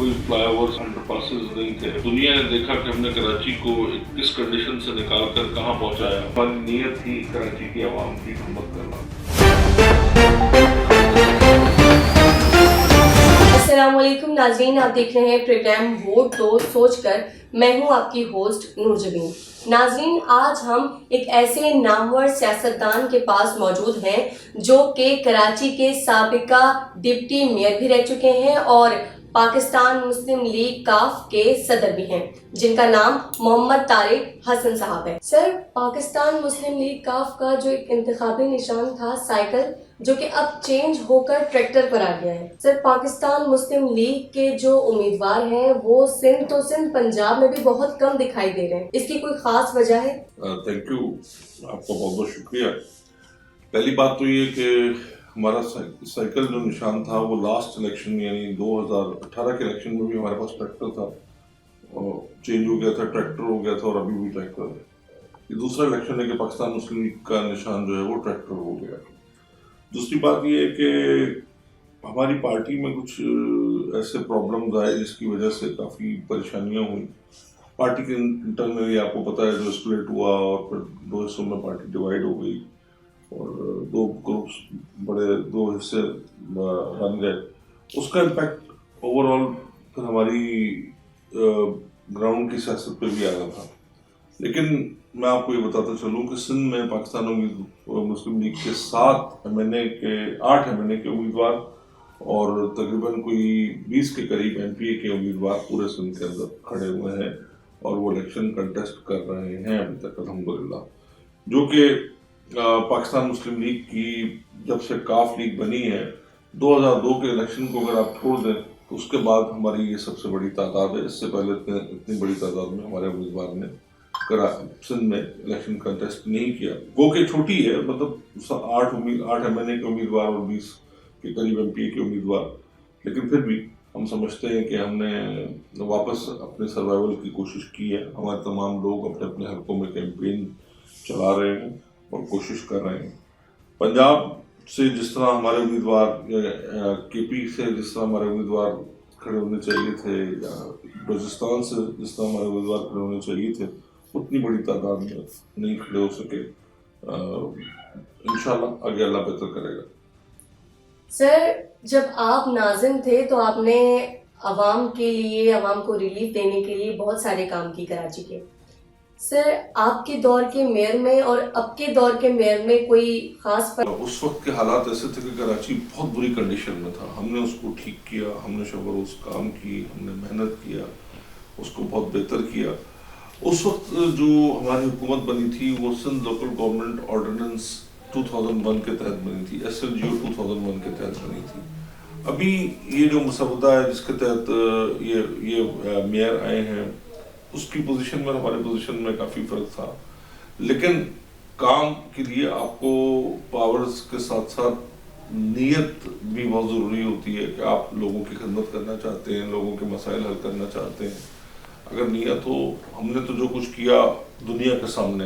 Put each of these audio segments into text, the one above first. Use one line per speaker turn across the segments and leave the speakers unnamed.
कोई flyovers under passes नहीं थे। दुनिया ने देखा कि हमने कराची को किस कंडीशन से निकाल कर कहाँ पहुँचाया। हमारी नीयत थी कराची की आवाम की खिदमत करना।
अस्सलामुअलैकुम नाज़रीन, आप देख रहे हैं प्रोग्राम वोट दो सोचकर। मैं हूं आपकी होस्ट नूर जबीन। नाज़रीन, आज हम एक ऐसे नामवर सियासतदान के पास मौजूद हैं जो कि कराची के साबिका डिप्टी मेयर भी रह चुके हैं और पाकिस्तान मुस्लिम लीग काफ के सदर भी हैं, जिनका नाम मोहम्मद तारिक हसन साहब है। सर, पाकिस्तान मुस्लिम लीग काफ का जो एक इंतखाबी निशान था साइकिल, जो कि अब चेंज होकर ट्रैक्टर पर आ गया है। सर, पाकिस्तान मुस्लिम लीग के जो उम्मीदवार हैं वो सिंध तो सिंध, पंजाब में भी बहुत कम दिखाई दे रहे हैं। इसकी कोई खास वजह है?
थैंक यू, आपका बहुत बहुत शुक्रिया। पहली बात तो ये कि हमारा साइकिल जो निशान था वो लास्ट इलेक्शन यानी 2018 के इलेक्शन में भी हमारे पास ट्रैक्टर था और चेंज हो गया था, ट्रैक्टर हो गया था और अभी भी ट्रैक्टर है। ये दूसरा इलेक्शन है कि पाकिस्तान मुस्लिम लीग का निशान जो है वो ट्रैक्टर हो गया। दूसरी बात ये है कि हमारी पार्टी में कुछ ऐसे प्रॉब्लम्स आए जिसकी वजह से काफ़ी परेशानियां हुई। पार्टी के इंटरनली आपको पता है जो स्प्लिट हुआ और फिर दो हिस्सों में पार्टी डिवाइड हो गई और दो ग्रुप्स दो हिस्से बन गए। उसका इम्पैक्ट ओवरऑल फिर हमारी ग्राउंड की सियासत पे भी आ रहा था। लेकिन मैं आपको ये बताता चलूँ कि सिंध में पाकिस्तान मुस्लिम लीग के 8 एमएनए के उम्मीदवार और तकरीबन कोई 20 के करीब एमपीए के उम्मीदवार पूरे सिंध के अंदर खड़े हुए हैं और वो इलेक्शन कंटेस्ट कर रहे हैं अभी तक अल्हम्दुलिल्लाह। जो कि पाकिस्तान मुस्लिम लीग की जब से काफ लीग बनी है 2002 के इलेक्शन को अगर आप छोड़ दें तो उसके बाद हमारी ये सबसे बड़ी तादाद है। इससे पहले इतनी बड़ी तादाद में हमारे उम्मीदवार ने सिंध में इलेक्शन कंटेस्ट नहीं किया। गो के छोटी है, मतलब 8 एमएनए के उम्मीदवार और 20 के करीब एमपीए के उम्मीदवार, लेकिन फिर भी हम समझते हैं कि हमने वापस अपने सर्वाइवल की कोशिश की है। हमारे तमाम लोग अपने अपने हलकों में कैंपेन चला रहे हैं और कोशिश कर रहे हैं। पंजाब से जिस तरह हमारे उम्मीदवार, केपी से जिस तरह हमारे उम्मीदवार खड़े होने चाहिए थे, या बलूचिस्तान से जिस तरह हमारे उम्मीदवार खड़े होने चाहिए थे, उतनी बड़ी तादाद में नहीं खड़े हो सके। इंशाल्लाह आगे अल्लाह बेहतर करेगा।
सर, जब आप नाज़िम थे तो आपने अवाम के लिए, अवाम को रिलीफ देने के लिए बहुत सारे काम किए कराची के। सर, आपके दौर के मेयर में और अब के दौर के मेयर में कोई खास फर्क?
उस वक्त के हालात ऐसे थे कि कराची बहुत बुरी कंडीशन में था। हमने उसको ठीक किया, हमने शबर उस काम की, हमने मेहनत किया, उसको बहुत बेहतर किया। उस वक्त जो हमारी हुकूमत बनी थी वो सिंध लोकल गवर्नमेंट ऑर्डिनेंस 2001 के तहत बनी थी, SLGO 2001 के तहत बनी थी। अभी ये जो मसौदा है जिसके तहत ये मेयर आए हैं, उसकी पोजीशन में हमारी पोजीशन में काफ़ी फ़र्क था। लेकिन काम के लिए आपको पावर्स के साथ साथ नीयत भी बहुत ज़रूरी होती है कि आप लोगों की खिदमत करना चाहते हैं, लोगों के मसाइल हल करना चाहते हैं। अगर नीयत हो, हमने तो जो कुछ किया दुनिया के सामने,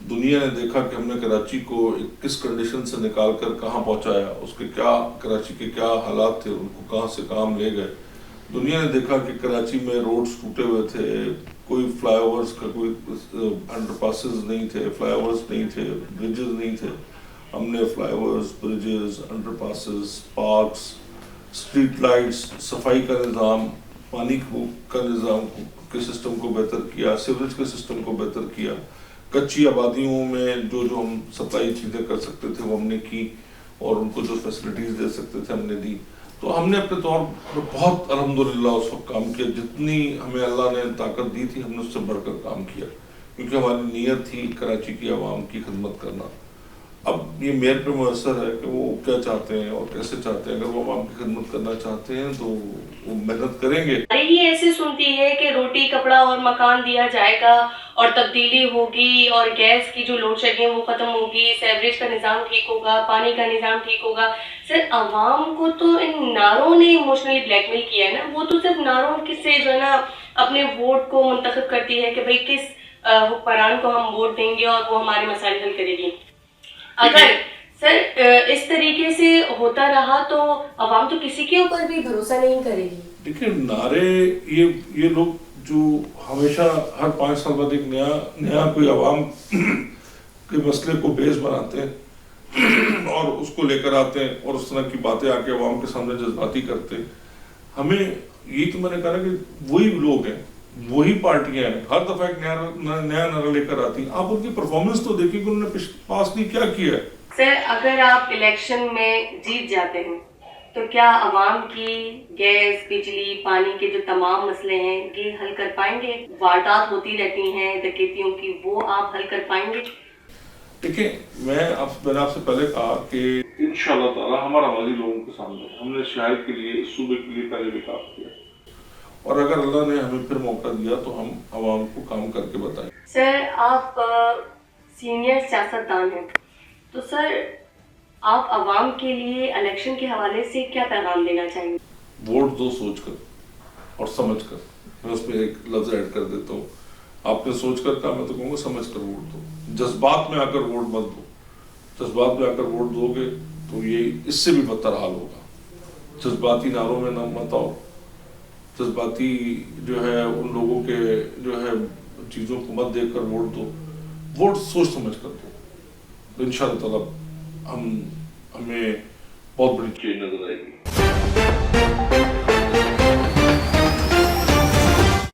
दुनिया ने देखा कि हमने कराची को किस कंडीशन से निकाल कर कहाँ पहुँचाया, उसके क्या कराची के क्या हालात थे, उनको कहाँ से काम ले गए। दुनिया ने देखा कि कराची में रोड्स टूटे हुए थे, कोई फ्लाईओवर्स का कोई अंडरपासेस नहीं थे, फ्लाईओवर्स नहीं थे, ब्रिजेस नहीं थे। हमने flyovers, bridges, underpasses, parks, street lights, सफाई का निज़ाम, पानी का निज़ाम के सिस्टम को बेहतर किया, सीवरेज के सिस्टम को बेहतर किया। कच्ची आबादियों में जो हम सप्लाई चीज़ें कर सकते थे वो हमने की और उनको जो फैसिलिटीज़ दे सकते थे हमने दी। तो हमने अपने तौर पर बहुत अल्हम्दुलिल्लाह उस वक्त काम किया। जितनी हमें अल्लाह ने ताकत दी थी हमने उससे बढ़कर काम किया, क्योंकि हमारी नीयत थी कराची की आवाम की खिदमत करना। अब ये मेयर पे मुयसर है कि वो क्या चाहते हैं और कैसे चाहते हैं। अगर वो आवाम की खिदमत करना चाहते हैं तो वो मेहनत करेंगे।
ही ऐसे सुनती है कि रोटी, कपड़ा और मकान दिया जाएगा और तब्दीली होगी और गैस की जो लोड शेडिंग वो खत्म होगी, सेवरेज का निज़ाम ठीक होगा, पानी का निज़ाम ठीक होगा। सर, आवाम को तो इन नारों ने इमोशनली ब्लैकमेल किया है ना। वो तो सिर्फ नारों से जो है ना अपने वोट को मुंतखब करती है कि भाई किस हुक्मरान को हम वोट देंगे और वो हमारे मसाइल हल करेगी। अगर सर इस तरीके से होता रहा तो आवाम तो किसी के ऊपर भी भरोसा नहीं करेगी।
देखिए नारे ये लोग जो हमेशा हर 5 साल बाद एक नया कोई आवाम के मसले को बेस बनाते हैं और उसको लेकर आते हैं और उस तरह की बातें आके आवाम के सामने जज्बाती करते हैं। हमें यही तो मैंने कहा कि वही लोग हैं, वही पार्टियां हैं, हर दफा एक नया नारा लेकर आती हैं। आप उनकी परफॉर्मेंस तो देखिए कि उन्होंने पास नहीं क्या किया है।
सर अगर आप इलेक्शन में जीत जाते हैं तो क्या आवाम की गैस बिजली पानी के जो तमाम मसले हैं ये हल कर पाएंगे? वारदात होती रहती हैं डकैतियों की, वो आप हल कर पाएंगे?
देखिए मैंने आपसे पहले कहा कि इंशाअल्लाह ताला हमारा वादी लोगों के सामने हमने शहर के लिए इस सूबे के लिए पहले भी काम किया और अगर अल्लाह ने हमें फिर मौका दिया तो हम आवाम को काम करके बताएं।
सर आप सीनियर सियासतदान हैं तो सर आप आवाम के लिए इलेक्शन के हवाले से क्या पैगाम देना चाहेंगे?
वोट दो सोचकर और समझकर। मैं उसमें एक लफ्ज ऐड कर देता हूँ, आपने सोचकर कहा, मैं तो कहूँगा समझकर वोट दो। जज्बात में आकर वोट मत दो। जज्बात में आकर वोट दोगे तो ये इससे भी बदतर हाल होगा। जज्बाती नारों में न मत आओ, जज्बाती जो है उन लोगों के जो है चीज़ों को मत देखकर वोट दो, वोट सोच समझ कर दो। तो इंशाअल्लाह ताला हमें बहुत बड़ी चेंज नजर आएगी।